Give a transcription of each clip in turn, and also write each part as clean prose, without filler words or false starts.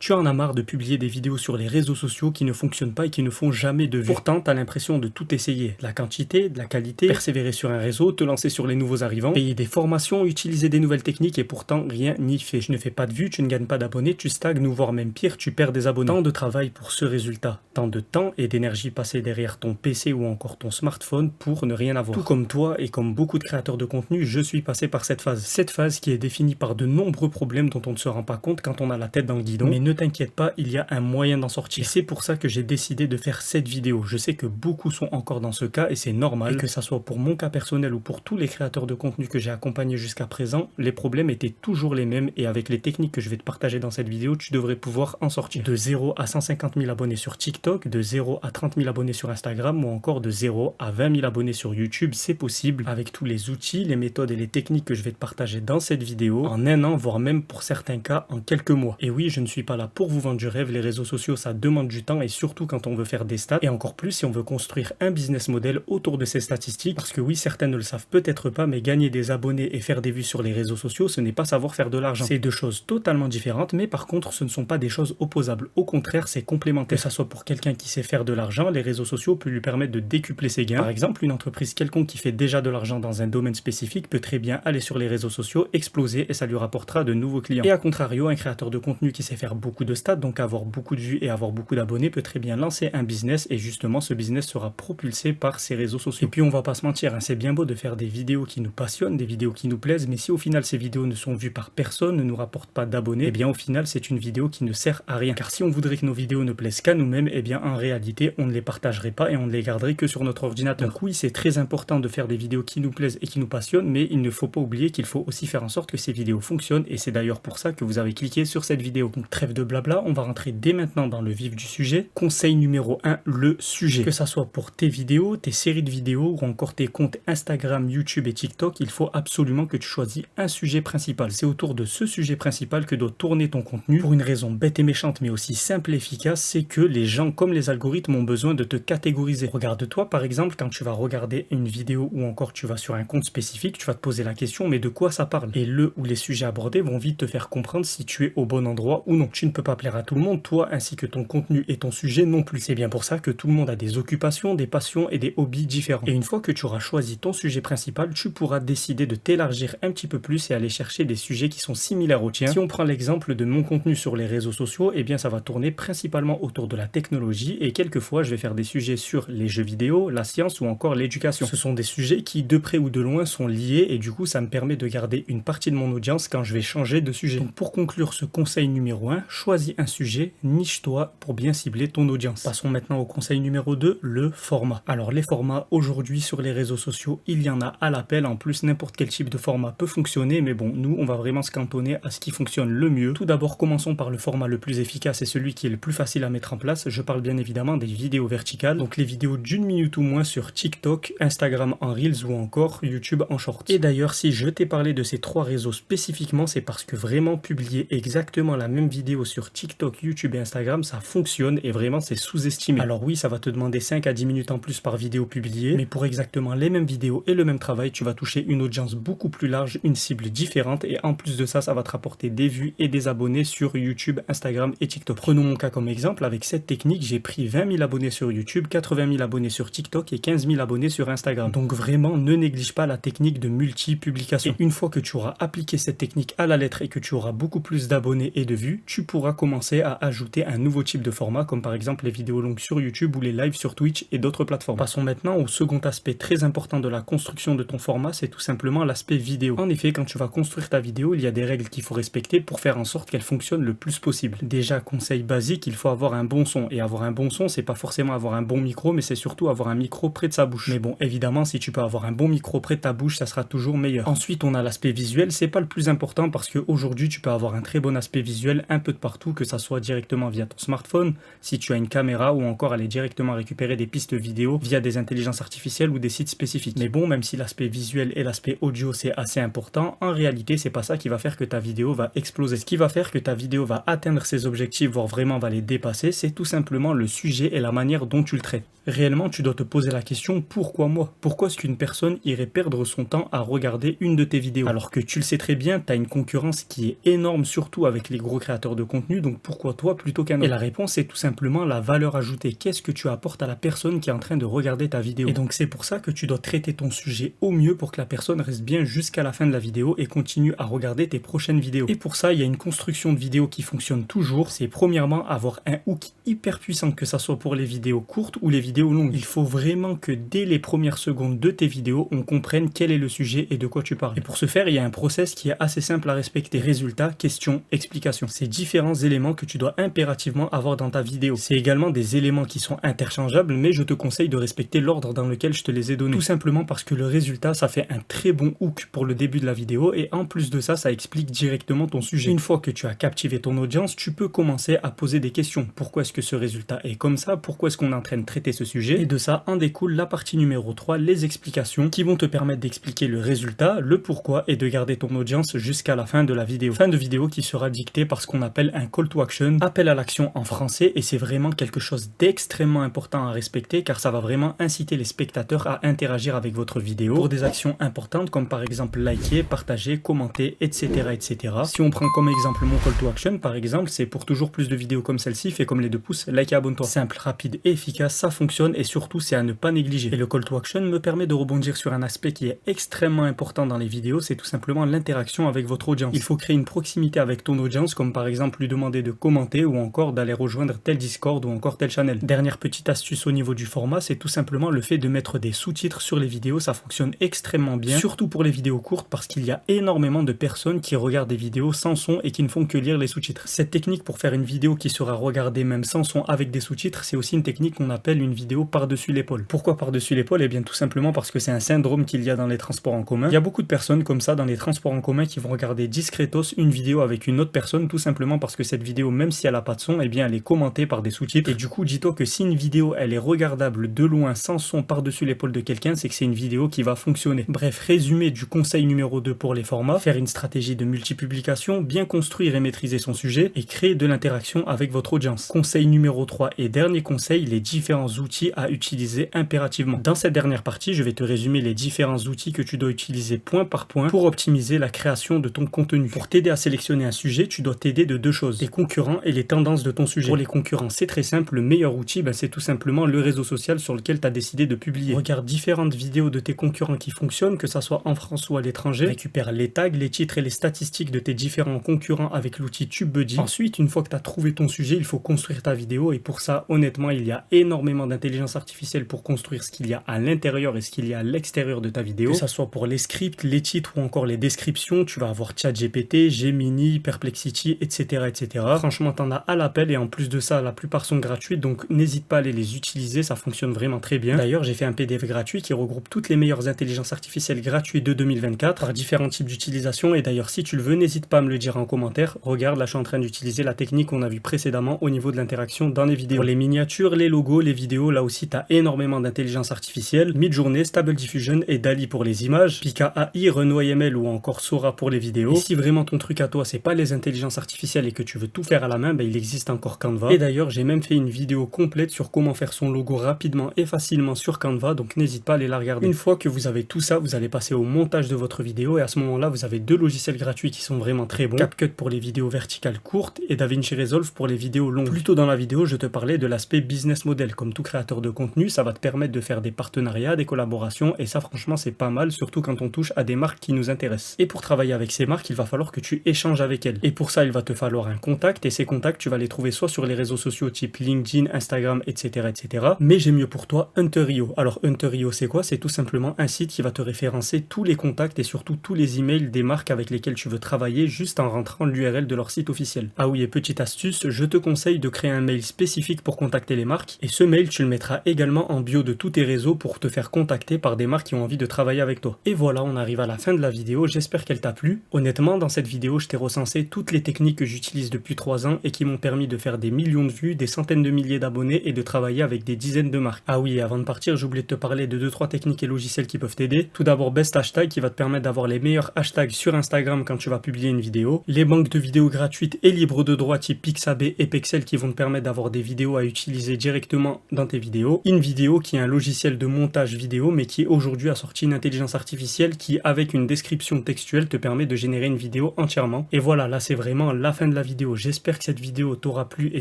Tu en as marre de publier des vidéos sur les réseaux sociaux qui ne fonctionnent pas et qui ne font jamais de vues. Pourtant, tu as l'impression de tout essayer. De la quantité, de la qualité, persévérer sur un réseau, te lancer sur les nouveaux arrivants, payer des formations, utiliser des nouvelles techniques et pourtant rien n'y fait. Tu ne fais pas de vues, tu ne gagnes pas d'abonnés, tu stagnes ou voire même pire, tu perds des abonnés. Tant de travail pour ce résultat, tant de temps et d'énergie passée derrière ton PC ou encore ton smartphone pour ne rien avoir. Tout comme toi et comme beaucoup de créateurs de contenu, je suis passé par cette phase. Cette phase qui est définie par de nombreux problèmes dont on ne se rend pas compte quand on a la tête dans le guidon. Mais ne t'inquiète pas, il y a un moyen d'en sortir. Et c'est pour ça que j'ai décidé de faire cette vidéo. Je sais que beaucoup sont encore dans ce cas et c'est normal. Et que ça soit pour mon cas personnel ou pour tous les créateurs de contenu que j'ai accompagnés jusqu'à présent, les problèmes étaient toujours les mêmes et avec les techniques que je vais te partager dans cette vidéo, tu devrais pouvoir en sortir. De 0 à 150 000 abonnés sur TikTok, de 0 à 30 000 abonnés sur Instagram ou encore de 0 à 20 000 abonnés sur YouTube, c'est possible avec tous les outils, les méthodes et les techniques que je vais te partager dans cette vidéo en un an, voire même pour certains cas en quelques mois. Et oui, je ne suis pas là pour vous vendre du rêve, les réseaux sociaux ça demande du temps et surtout quand on veut faire des stats et encore plus si on veut construire un business model autour de ces statistiques parce que oui, certains ne le savent peut-être pas mais gagner des abonnés et faire des vues sur les réseaux sociaux ce n'est pas savoir faire de l'argent. C'est deux choses totalement différentes mais par contre ce ne sont pas des choses opposables. Au contraire, c'est complémentaire. Que ça soit pour quelqu'un qui sait faire de l'argent, les réseaux sociaux peuvent lui permettre de décupler ses gains. Par exemple, une entreprise quelconque qui fait déjà de l'argent dans un domaine spécifique peut très bien aller sur les réseaux sociaux, exploser et ça lui rapportera de nouveaux clients. Et à contrario, un créateur de contenu qui sait faire beaucoup de stats, donc avoir beaucoup de vues et avoir beaucoup d'abonnés peut très bien lancer un business et justement ce business sera propulsé par ces réseaux sociaux. Et puis on va pas se mentir, hein, c'est bien beau de faire des vidéos qui nous passionnent, des vidéos qui nous plaisent, mais si au final ces vidéos ne sont vues par personne, ne nous rapportent pas d'abonnés, et bien au final c'est une vidéo qui ne sert à rien. Car si on voudrait que nos vidéos ne plaisent qu'à nous-mêmes, et bien en réalité on ne les partagerait pas et on ne les garderait que sur notre ordinateur. Donc oui, c'est très important de faire des vidéos qui nous plaisent et qui nous passionnent, mais il ne faut pas oublier qu'il faut aussi faire en sorte que ces vidéos fonctionnent et c'est d'ailleurs pour ça que vous avez cliqué sur cette vidéo. Donc trêve de blabla, on va rentrer dès maintenant dans le vif du sujet. Conseil numéro 1, le sujet. Que ça soit pour tes vidéos, tes séries de vidéos ou encore tes comptes Instagram, YouTube et TikTok, il faut absolument que tu choisis un sujet principal. C'est autour de ce sujet principal que doit tourner ton contenu pour une raison bête et méchante mais aussi simple et efficace, c'est que les gens comme les algorithmes ont besoin de te catégoriser. Regarde-toi par exemple quand tu vas regarder une vidéo ou encore tu vas sur un compte spécifique, tu vas te poser la question mais de quoi ça parle? Et le ou les sujets abordés vont vite te faire comprendre si tu es au bon endroit ou non. Tu ne peux pas plaire à tout le monde, toi ainsi que ton contenu et ton sujet non plus. C'est bien pour ça que tout le monde a des occupations, des passions et des hobbies différents. Et une fois que tu auras choisi ton sujet principal, tu pourras décider de t'élargir un petit peu plus et aller chercher des sujets qui sont similaires aux tiens. Si on prend l'exemple de mon contenu sur les réseaux sociaux, eh bien ça va tourner principalement autour de la technologie et quelquefois je vais faire des sujets sur les jeux vidéo, la science ou encore l'éducation. Ce sont des sujets qui de près ou de loin sont liés et du coup ça me permet de garder une partie de mon audience quand je vais changer de sujet. Donc pour conclure ce conseil numéro 1, choisis un sujet, niche-toi pour bien cibler ton audience. Passons maintenant au conseil numéro 2, le format. Alors les formats aujourd'hui sur les réseaux sociaux, il y en a à l'appel, en plus n'importe quel type de format peut fonctionner mais bon, nous on va vraiment se cantonner à ce qui fonctionne le mieux. Tout d'abord commençons par le format le plus efficace et celui qui est le plus facile à mettre en place. Je parle bien évidemment des vidéos verticales, donc les vidéos d'1 minute ou moins sur TikTok, Instagram en Reels ou encore YouTube en Shorts. Et d'ailleurs, si je t'ai parlé de ces trois réseaux spécifiquement, c'est parce que vraiment publier exactement la même vidéo sur TikTok, YouTube et Instagram, ça fonctionne et vraiment c'est sous-estimé. Alors oui, ça va te demander 5 à 10 minutes en plus par vidéo publiée, mais pour exactement les mêmes vidéos et le même travail, tu vas toucher une audience beaucoup plus large, une cible différente et en plus de ça, ça va te rapporter des vues et des abonnés sur YouTube, Instagram et TikTok. Prenons mon cas comme exemple, avec cette technique, j'ai pris 20 000 abonnés sur YouTube, 80 000 abonnés sur TikTok et 15 000 abonnés sur Instagram. Donc vraiment, ne néglige pas la technique de multi-publication. Et une fois que tu auras appliqué cette technique à la lettre et que tu auras beaucoup plus d'abonnés et de vues, tu pourras commencer à ajouter un nouveau type de format, comme par exemple les vidéos longues sur YouTube ou les lives sur Twitch et d'autres plateformes. Passons maintenant au second aspect très important de la construction de ton format, c'est tout simplement l'aspect vidéo. En effet, quand tu vas construire ta vidéo, il y a des règles qu'il faut respecter pour faire en sorte qu'elle fonctionne le plus possible. Déjà, conseil basique, il faut avoir un bon son. Et avoir un bon son, c'est pas forcément avoir un bon micro, mais c'est surtout avoir un micro près de sa bouche. Mais bon, évidemment, si tu peux avoir un bon micro près de ta bouche, ça sera toujours meilleur. Ensuite, on a l'aspect visuel, c'est pas le plus important parce qu'aujourd'hui, tu peux avoir un très bon aspect visuel un peu de partout, que ça soit directement via ton smartphone, si tu as une caméra ou encore aller directement récupérer des pistes vidéo via des intelligences artificielles ou des sites spécifiques. Mais bon, même si l'aspect visuel et l'aspect audio c'est assez important, en réalité, c'est pas ça qui va faire que ta vidéo va exploser. Ce qui va faire que ta vidéo va atteindre ses objectifs, voire vraiment va les dépasser, c'est tout simplement le sujet et la manière dont tu le traites. Réellement, tu dois te poser la question, pourquoi moi? Pourquoi est-ce qu'une personne irait perdre son temps à regarder une de tes vidéos? Alors que tu le sais très bien, tu as une concurrence qui est énorme, surtout avec les gros créateurs de contenu contenu, donc pourquoi toi plutôt qu'un autre? Et la réponse est tout simplement la valeur ajoutée. Qu'est-ce que tu apportes à la personne qui est en train de regarder ta vidéo? Et donc c'est pour ça que tu dois traiter ton sujet au mieux pour que la personne reste bien jusqu'à la fin de la vidéo et continue à regarder tes prochaines vidéos. Et pour ça, il y a une construction de vidéo qui fonctionne toujours. C'est premièrement avoir un hook hyper puissant, que ça soit pour les vidéos courtes ou les vidéos longues. Il faut vraiment que dès les premières secondes de tes vidéos, on comprenne quel est le sujet et de quoi tu parles. Et pour ce faire, il y a un process qui est assez simple à respecter. Résultat, question, explication. C'est différents éléments que tu dois impérativement avoir dans ta vidéo. C'est également des éléments qui sont interchangeables, mais je te conseille de respecter l'ordre dans lequel je te les ai donnés. Tout simplement parce que le résultat, ça fait un très bon hook pour le début de la vidéo et en plus de ça, ça explique directement ton sujet. Une fois que tu as captivé ton audience, tu peux commencer à poser des questions. Pourquoi est-ce que ce résultat est comme ça? Pourquoi est-ce qu'on est en train de traiter ce sujet? Et de ça en découle la partie numéro 3, les explications qui vont te permettre d'expliquer le résultat, le pourquoi et de garder ton audience jusqu'à la fin de la vidéo. Fin de vidéo qui sera dictée par ce qu'on appelle un call to action, appel à l'action en français, et c'est vraiment quelque chose d'extrêmement important à respecter car ça va vraiment inciter les spectateurs à interagir avec votre vidéo pour des actions importantes comme par exemple liker, partager, commenter, etc. etc. Si on prend comme exemple mon call to action par exemple, c'est pour toujours plus de vidéos comme celle-ci, fais comme les 2 pouces, like et abonne-toi. Simple, rapide et efficace, ça fonctionne et surtout c'est à ne pas négliger. Et le call to action me permet de rebondir sur un aspect qui est extrêmement important dans les vidéos, c'est tout simplement l'interaction avec votre audience. Il faut créer une proximité avec ton audience comme par exemple lui demander de commenter ou encore d'aller rejoindre tel Discord ou encore tel channel. Dernière petite astuce au niveau du format, c'est tout simplement le fait de mettre des sous-titres sur les vidéos, ça fonctionne extrêmement bien, surtout pour les vidéos courtes parce qu'il y a énormément de personnes qui regardent des vidéos sans son et qui ne font que lire les sous-titres. Cette technique pour faire une vidéo qui sera regardée même sans son avec des sous-titres, c'est aussi une technique qu'on appelle une vidéo par-dessus l'épaule. Pourquoi par-dessus l'épaule? Eh bien tout simplement parce que c'est un syndrome qu'il y a dans les transports en commun. Il y a beaucoup de personnes comme ça dans les transports en commun qui vont regarder discretos une vidéo avec une autre personne tout simplement parce que cette vidéo, même si elle n'a pas de son, eh bien elle est commentée par des sous-titres. Et du coup, dis-toi que si une vidéo elle est regardable de loin sans son par-dessus l'épaule de quelqu'un, c'est que c'est une vidéo qui va fonctionner. Bref, résumé du conseil numéro 2 pour les formats, faire une stratégie de multipublication, bien construire et maîtriser son sujet et créer de l'interaction avec votre audience. Conseil numéro 3 et dernier conseil, les différents outils à utiliser impérativement. Dans cette dernière partie, je vais te résumer les différents outils que tu dois utiliser point par point pour optimiser la création de ton contenu. Pour t'aider à sélectionner un sujet, tu dois t'aider de 2 choses, tes concurrents et les tendances de ton sujet. Pour les concurrents, c'est très simple, le meilleur outil, c'est tout simplement le réseau social sur lequel tu as décidé de publier. Regarde différentes vidéos de tes concurrents qui fonctionnent, que ça soit en France ou à l'étranger, récupère les tags, les titres et les statistiques de tes différents concurrents avec l'outil TubeBuddy. Ensuite, une fois que tu as trouvé ton sujet, il faut construire ta vidéo et pour ça, honnêtement, il y a énormément d'intelligence artificielle pour construire ce qu'il y a à l'intérieur et ce qu'il y a à l'extérieur de ta vidéo. Que ça soit pour les scripts, les titres ou encore les descriptions, tu vas avoir ChatGPT, Gemini, Perplexity, etc. etc. Franchement, t'en as à l'appel et en plus de ça, la plupart sont gratuites, donc n'hésite pas à aller les utiliser, ça fonctionne vraiment très bien. D'ailleurs, j'ai fait un PDF gratuit qui regroupe toutes les meilleures intelligences artificielles gratuites de 2024 par différents types d'utilisation et d'ailleurs, si tu le veux, n'hésite pas à me le dire en commentaire. Regarde, là, je suis en train d'utiliser la technique qu'on a vue précédemment au niveau de l'interaction dans les vidéos. Pour les miniatures, les logos, les vidéos, là aussi, tu as énormément d'intelligence artificielle. Midjourney, Stable Diffusion et DALL-E pour les images, Pika AI, Renault ML ou encore Sora pour les vidéos. Et si vraiment ton truc à toi, c'est pas les intelligences artificielles et que tu veux tout faire à la main, il existe encore Canva. Et d'ailleurs, j'ai même fait une vidéo complète sur comment faire son logo rapidement et facilement sur Canva, donc n'hésite pas à aller la regarder. Une fois que vous avez tout ça, vous allez passer au montage de votre vidéo et à ce moment-là, vous avez 2 logiciels gratuits qui sont vraiment très bons. CapCut pour les vidéos verticales courtes et DaVinci Resolve pour les vidéos longues. Plus tôt dans la vidéo, je te parlais de l'aspect business model. Comme tout créateur de contenu, ça va te permettre de faire des partenariats, des collaborations et ça franchement c'est pas mal, surtout quand on touche à des marques qui nous intéressent. Et pour travailler avec ces marques, il va falloir que tu échanges avec elles. Et pour ça, il va te falloir un contact et ces contacts, tu vas les trouver soit sur les réseaux sociaux type LinkedIn, Instagram, etc. etc. Mais j'ai mieux pour toi Hunter.io. Alors Hunter.io c'est quoi? C'est tout simplement un site qui va te référencer tous les contacts et surtout tous les emails des marques avec lesquelles tu veux travailler juste en rentrant l'URL de leur site officiel. Ah oui, et petite astuce, je te conseille de créer un mail spécifique pour contacter les marques et ce mail tu le mettras également en bio de tous tes réseaux pour te faire contacter par des marques qui ont envie de travailler avec toi. Et voilà, on arrive à la fin de la vidéo, j'espère qu'elle t'a plu. Honnêtement, dans cette vidéo, je t'ai recensé toutes les techniques que j'utilise depuis 3 ans et qui m'ont permis de faire des millions de vues, des centaines de milliers d'abonnés et de travailler avec des dizaines de marques. Ah oui, et avant de partir, j'ai oublié de te parler de 2-3 techniques et logiciels qui peuvent t'aider. Tout d'abord, Best Hashtag qui va te permettre d'avoir les meilleurs hashtags sur Instagram quand tu vas publier une vidéo. Les banques de vidéos gratuites et libres de droit type Pixabay et Pexel qui vont te permettre d'avoir des vidéos à utiliser directement dans tes vidéos. InVideo qui est un logiciel de montage vidéo mais qui aujourd'hui a sorti une intelligence artificielle qui avec une description textuelle te permet de générer une vidéo entièrement. Et voilà, là c'est vraiment la fin de la vidéo. vidéo. J'espère que cette vidéo t'aura plu et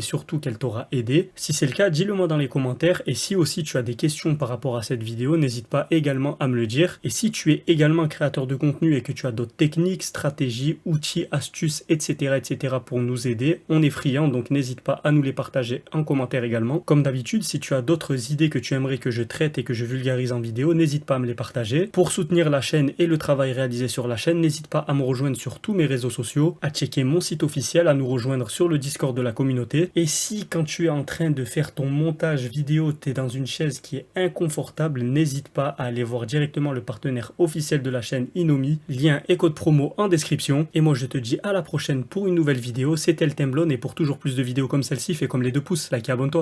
surtout qu'elle t'aura aidé. Si c'est le cas, dis-le moi dans les commentaires. Et si aussi tu as des questions par rapport à cette vidéo, n'hésite pas également à me le dire. Et si tu es également créateur de contenu et que tu as d'autres techniques, stratégies, outils, astuces, etc. pour nous aider, on est friand, donc n'hésite pas à nous les partager en commentaire également. Comme d'habitude, si tu as d'autres idées que tu aimerais que je traite et que je vulgarise en vidéo, n'hésite pas à me les partager. Pour soutenir la chaîne et le travail réalisé sur la chaîne, n'hésite pas à me rejoindre sur tous mes réseaux sociaux, à checker mon site officiel, à nous rejoindre sur le Discord de la communauté. Et si quand tu es en train de faire ton montage vidéo, tu es dans une chaise qui est inconfortable, n'hésite pas à aller voir directement le partenaire officiel de la chaîne Inomi, lien et code promo en description. Et moi je te dis à la prochaine pour une nouvelle vidéo. C'était le Temblon et pour toujours plus de vidéos comme celle-ci, fais comme les 2 pouces, like et abonne-toi.